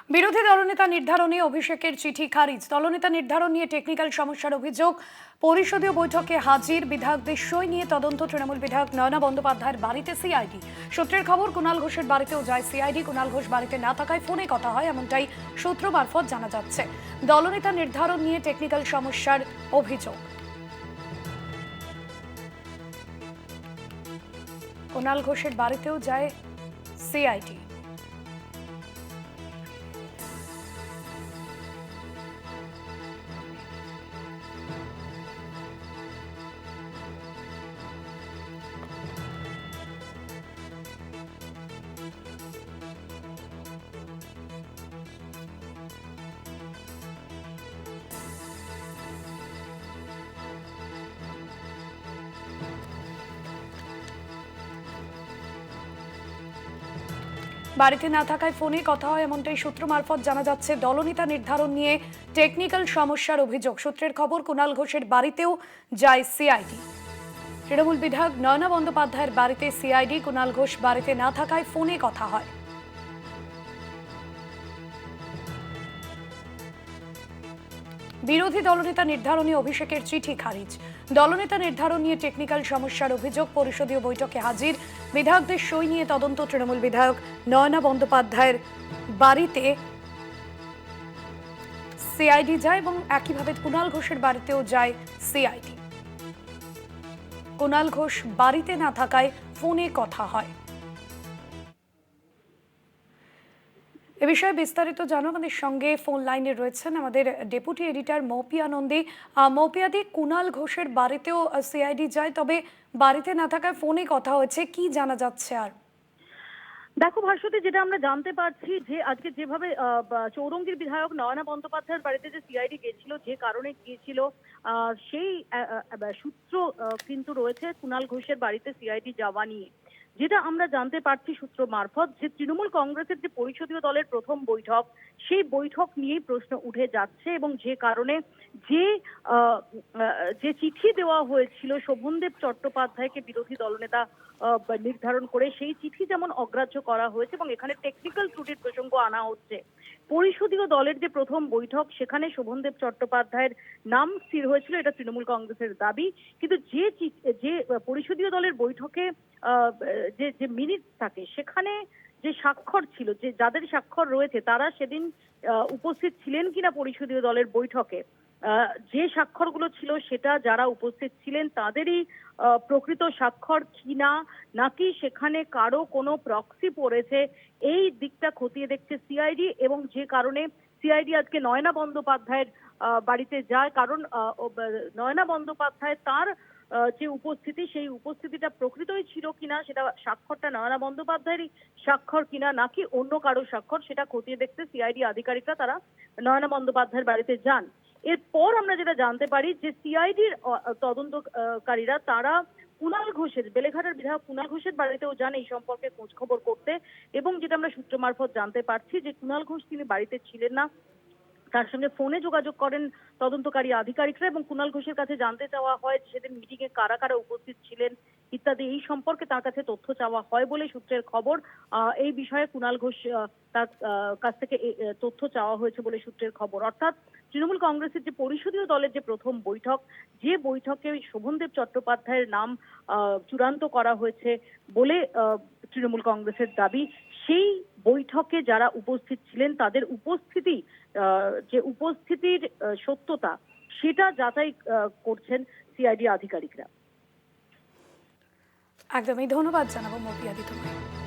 বিরোধী দলনেতা নির্ধারণে অভিষেকের চিঠি খারিজ। দলনেতা নির্ধারণ নিয়ে টেকনিক্যাল সমস্যার অভিযোগ। পরিষদীয় বৈঠকে হাজির বিধায়কদের সই নিয়ে তদন্ত। তৃণমূল বিধায়ক নয়না বন্দ্যোপাধ্যায়ের বাড়িতে সিআইডি। সূত্রের খবর, কুণাল ঘোষের বাড়িতেও যায় সিআইডি। কুণাল ঘোষ বাড়িতে না থাকায় ফোনে কথা হয়, এমনটাই সূত্র মারফত জানা যাচ্ছে। দলনেতা নির্ধারণ নিয়ে টেকনিক্যাল সমস্যার অভিযোগ। কুণাল ঘোষের বাড়িতেও যায় সিআইডি। বাড়িতে না থাকায় ফোনে কথা হয়, এমনটাই সূত্র মারফত জানা যাচ্ছে। দলনেতা নির্ধারণ নিয়ে টেকনিক্যাল সমস্যার অভিযোগ। সূত্রের খবর, কুণাল ঘোষের বাড়িতেও যায় সিআইডি। তৃণমূল বিধায়ক নয়না বন্দ্যোপাধ্যায়ের বাড়িতে সিআইডি। কুণাল ঘোষ বাড়িতে না থাকায় ফোনে কথা হয়। বিরোধী দলনেতা নির্ধারণী অভিষেকের চিঠি খারিজ। দলনেতা নির্ধারণ নিয়ে টেকনিক্যাল সমস্যার অভিযোগ। পরিষদীয় বৈঠকে হাজির বিধায়কদের সই নিয়ে তদন্ত। তৃণমূল বিধায়ক নয়না বন্দ্যোপাধ্যায়ের বাড়িতে সিআইডি যায় এবং একইভাবে কুণাল ঘোষের বাড়িতেও যায় সিআইডি। কুণাল ঘোষ বাড়িতে না থাকায় ফোনে কথা হয়। এ বিষয়ে বিস্তারিত জানো, আমাদের সঙ্গে ফোন লাইনে রয়েছেন আমাদের ডেপুটি এডিটর মৌপিয়া নন্দী। মৌপিয়াদি, কুণাল ঘোষের বাড়িতেও সিআইডি যায়, তবে বাড়িতে না থাকায় ফোনে কথা হয়েছে, কি জানা যাচ্ছে? আর দেখো ভাস্বতী, যেটা আমরা জানতে পারছি যে আজকে যেভাবে চৌরঙ্গীর বিধায়ক নয়না বন্দ্যোপাধ্যায়ের বাড়িতে যে সিআইডি গিয়েছিল, যে কারণে গিয়েছিল, সেই সূত্র কিন্তু রয়েছে কুণাল ঘোষের বাড়িতে সিআইডি যাওয়া নিয়ে। যেটা আমরা জানতে পারছি সূত্র মারফত, যে তৃণমূল কংগ্রেসের যে পরিষদীয় দলের প্রথম বৈঠক, সেই বৈঠক নিয়েই প্রশ্ন উঠে যাচ্ছে এবং যে কারণে যে যে চিঠি দেওয়া হয়েছিল শোভনদেব চট্টোপাধ্যায়কে বিরোধী দলনেতা নির্ধারণ করে, সেই চিঠি যেমন অগ্রাহ্য করা হয়েছে এবং এখানে টেকনিক্যাল ত্রুটির প্রসঙ্গ আনা হচ্ছে। পরিষদীয় দলের যে প্রথম বৈঠক, সেখানে শোভনদেব চট্টোপাধ্যায়ের নাম স্থির হয়েছিল, এটা তৃণমূল কংগ্রেসের দাবি। কিন্তু যে পরিষদীয় দলের বৈঠকে যে যে মিনিট থাকে, সেখানে যে স্বাক্ষর ছিল, যে যাদের স্বাক্ষর রয়েছে, তারা সেদিন উপস্থিত ছিলেন কিনা পরিষদীয় দলের বৈঠকে, যে স্বাক্ষরগুলো ছিল সেটা যারা উপস্থিত ছিলেন তাদেরই প্রকৃত স্বাক্ষর কিনা, নাকি সেখানে কারো কোনো প্রক্সি পড়েছে, এই দিকটা খতিয়ে দেখছে সিআইডি। এবং যে কারণে সিআইডি আজকে নয়না বন্দ্যোপাধ্যায়ের বাড়িতে যায়, কারণ নয়না বন্দ্যোপাধ্যায় তার যে উপস্থিতি, সেই উপস্থিতিটা প্রকৃতই ছিল কিনা, সেটা স্বাক্ষরটা নয়না বন্দ্যোপাধ্যায়েরই স্বাক্ষর কিনা নাকি অন্য কারো স্বাক্ষর, সেটা খতিয়ে দেখতে সিআইডি আধিকারিকরা তারা নয়না বন্দ্যোপাধ্যায়ের বাড়িতে যান। এরপর আমরা যেটা জানতে পারি যে সিআইডির তদন্তকারীরা তারা কুণাল ঘোষের, বেলেঘাটার বিধায়ক কুণাল ঘোষের বাড়িতেও যান এই সম্পর্কে খোঁজ খবর করতে। এবং যেটা আমরা সূত্র মারফত জানতে পারছি যে কুণাল ঘোষ তিনি বাড়িতে ছিলেন না, তার সঙ্গে ফোনে যোগাযোগ করেন তদন্তকারী আধিকারিকরা এবং কুণাল ঘোষের কাছে জানতে চাওয়া হয় সেদিন মিটিং এ কারা কারা উপস্থিত ছিলেন ইত্যাদি, এই সম্পর্কে তার কাছে তথ্য চাওয়া হয় বলে সূত্রের খবর। এই বিষয়ে কুণাল ঘোষ তার কাছ থেকে তথ্য চাওয়া হয়েছে বলে সূত্রের খবর। অর্থাৎ তৃণমূল কংগ্রেসের যে পরিষদীয় দলের যে প্রথম বৈঠক, যে বৈঠকে শোভনদেব চট্টোপাধ্যায়ের নাম চূড়ান্ত করা হয়েছে বলে তৃণমূল কংগ্রেসের দাবি, সেই বৈঠকে যারা উপস্থিত ছিলেন তাদের উপস্থিতি, যে উপস্থিতির সত্যতা, সেটা যাচাই করছেন সিআইডি আধিকারিকরা। একদমই ধন্যবাদ জানাবো মৌপিয়াদি তোমায়।